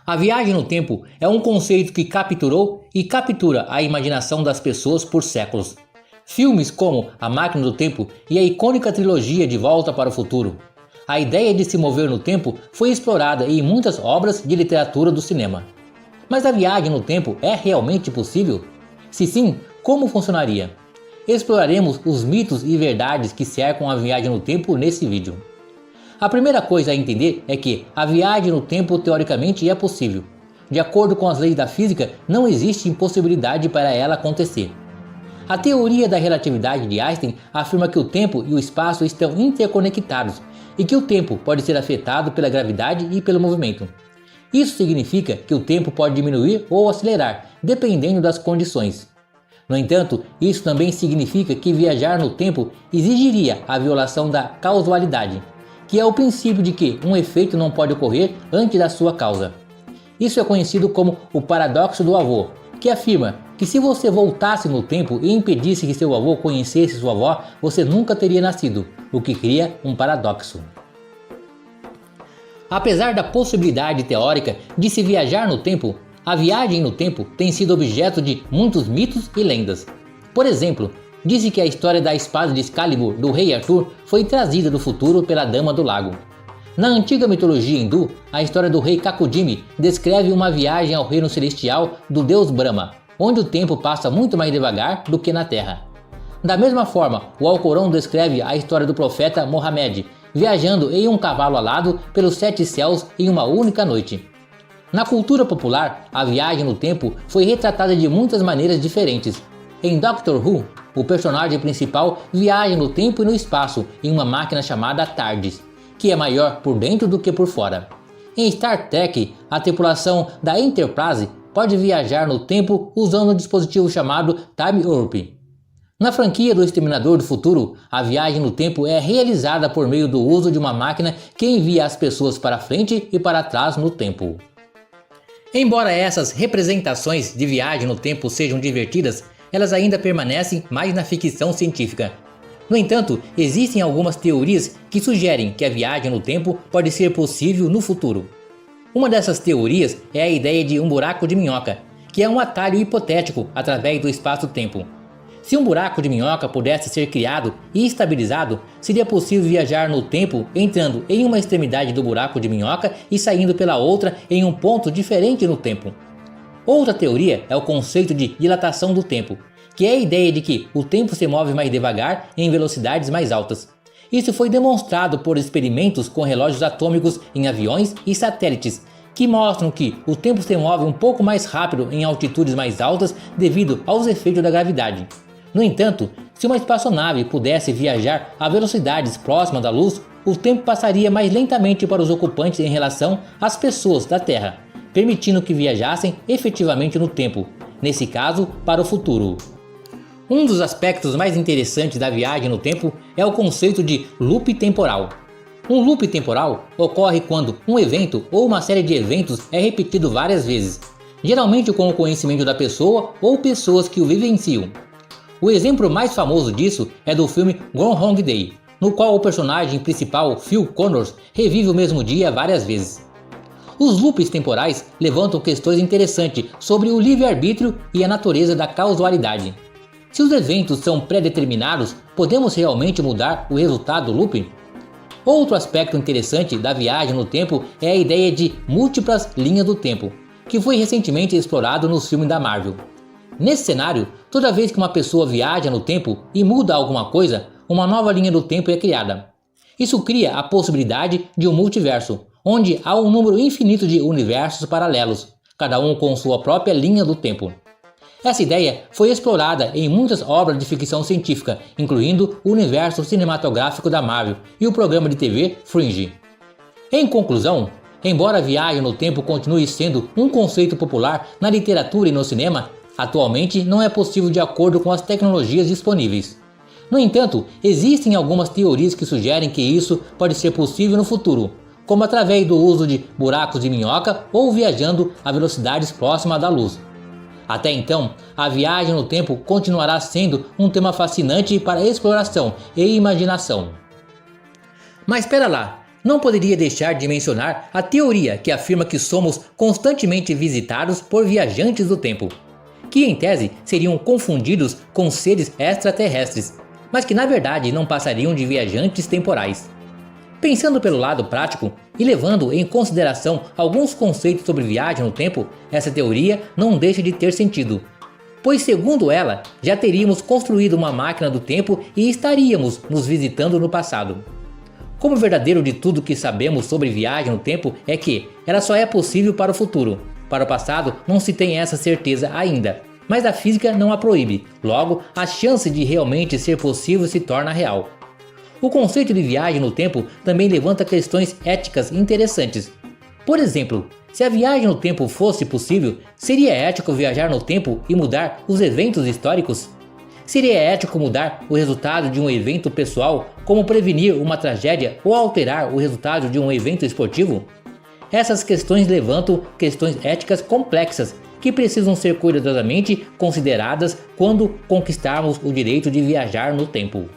A viagem no tempo é um conceito que capturou e captura a imaginação das pessoas por séculos. Filmes como A Máquina do Tempo e a icônica trilogia De Volta para o Futuro. A ideia de se mover no tempo foi explorada em muitas obras de literatura do cinema. Mas a viagem no tempo é realmente possível? Se sim, como funcionaria? Exploraremos os mitos e verdades que cercam a viagem no tempo nesse vídeo. A primeira coisa a entender é que a viagem no tempo teoricamente é possível. De acordo com as leis da física, não existe impossibilidade para ela acontecer. A teoria da relatividade de Einstein afirma que o tempo e o espaço estão interconectados e que o tempo pode ser afetado pela gravidade e pelo movimento. Isso significa que o tempo pode diminuir ou acelerar, dependendo das condições. No entanto, isso também significa que viajar no tempo exigiria a violação da causalidade, que é o princípio de que um efeito não pode ocorrer antes da sua causa. Isso é conhecido como o paradoxo do avô, que afirma que se você voltasse no tempo e impedisse que seu avô conhecesse sua avó, você nunca teria nascido, o que cria um paradoxo. Apesar da possibilidade teórica de se viajar no tempo, a viagem no tempo tem sido objeto de muitos mitos e lendas. Por exemplo, diz-se que a história da espada de Excalibur do rei Arthur foi trazida do futuro pela Dama do Lago. Na antiga mitologia hindu, a história do rei Kakudimi descreve uma viagem ao reino celestial do deus Brahma, onde o tempo passa muito mais devagar do que na Terra. Da mesma forma, o Alcorão descreve a história do profeta Mohammed, viajando em um cavalo alado pelos 7 céus em uma única noite. Na cultura popular, a viagem no tempo foi retratada de muitas maneiras diferentes. Em Doctor Who, o personagem principal viaja no tempo e no espaço em uma máquina chamada TARDIS, que é maior por dentro do que por fora. Em Star Trek, a tripulação da Enterprise pode viajar no tempo usando um dispositivo chamado Time Warp. Na franquia do Exterminador do Futuro, a viagem no tempo é realizada por meio do uso de uma máquina que envia as pessoas para frente e para trás no tempo. Embora essas representações de viagem no tempo sejam divertidas, elas ainda permanecem mais na ficção científica. No entanto, existem algumas teorias que sugerem que a viagem no tempo pode ser possível no futuro. Uma dessas teorias é a ideia de um buraco de minhoca, que é um atalho hipotético através do espaço-tempo. Se um buraco de minhoca pudesse ser criado e estabilizado, seria possível viajar no tempo entrando em uma extremidade do buraco de minhoca e saindo pela outra em um ponto diferente no tempo. Outra teoria é o conceito de dilatação do tempo, que é a ideia de que o tempo se move mais devagar em velocidades mais altas. Isso foi demonstrado por experimentos com relógios atômicos em aviões e satélites, que mostram que o tempo se move um pouco mais rápido em altitudes mais altas devido aos efeitos da gravidade. No entanto, se uma espaçonave pudesse viajar a velocidades próximas da luz, o tempo passaria mais lentamente para os ocupantes em relação às pessoas da Terra, permitindo que viajassem efetivamente no tempo, nesse caso para o futuro. Um dos aspectos mais interessantes da viagem no tempo é o conceito de loop temporal. Um loop temporal ocorre quando um evento ou uma série de eventos é repetido várias vezes, geralmente com o conhecimento da pessoa ou pessoas que o vivenciam. O exemplo mais famoso disso é do filme Groundhog Day, no qual o personagem principal, Phil Connors, revive o mesmo dia várias vezes. Os loops temporais levantam questões interessantes sobre o livre-arbítrio e a natureza da causalidade. Se os eventos são pré-determinados, podemos realmente mudar o resultado do loop? Outro aspecto interessante da viagem no tempo é a ideia de múltiplas linhas do tempo, que foi recentemente explorado nos filmes da Marvel. Nesse cenário, toda vez que uma pessoa viaja no tempo e muda alguma coisa, uma nova linha do tempo é criada. Isso cria a possibilidade de um multiverso, onde há um número infinito de universos paralelos, cada um com sua própria linha do tempo. Essa ideia foi explorada em muitas obras de ficção científica, incluindo o universo cinematográfico da Marvel e o programa de TV Fringe. Em conclusão, embora a viagem no tempo continue sendo um conceito popular na literatura e no cinema, atualmente não é possível de acordo com as tecnologias disponíveis. No entanto, existem algumas teorias que sugerem que isso pode ser possível no futuro, como através do uso de buracos de minhoca ou viajando a velocidades próximas da luz. Até então, a viagem no tempo continuará sendo um tema fascinante para exploração e imaginação. Mas espera lá, Não poderia deixar de mencionar a teoria que afirma que somos constantemente visitados por viajantes do tempo, que em tese seriam confundidos com seres extraterrestres, mas que na verdade não passariam de viajantes temporais. Pensando pelo lado prático e levando em consideração alguns conceitos sobre viagem no tempo, essa teoria não deixa de ter sentido. Pois segundo ela, já teríamos construído uma máquina do tempo e estaríamos nos visitando no passado. Como verdadeiro de tudo que sabemos sobre viagem no tempo é que ela só é possível para o futuro. Para o passado não se tem essa certeza ainda, mas a física não a proíbe, logo a chance de realmente ser possível se torna real. O conceito de viagem no tempo também levanta questões éticas interessantes. Por exemplo, se a viagem no tempo fosse possível, seria ético viajar no tempo e mudar os eventos históricos? Seria ético mudar o resultado de um evento pessoal, como prevenir uma tragédia ou alterar o resultado de um evento esportivo? Essas questões levantam questões éticas complexas que precisam ser cuidadosamente consideradas quando conquistarmos o direito de viajar no tempo.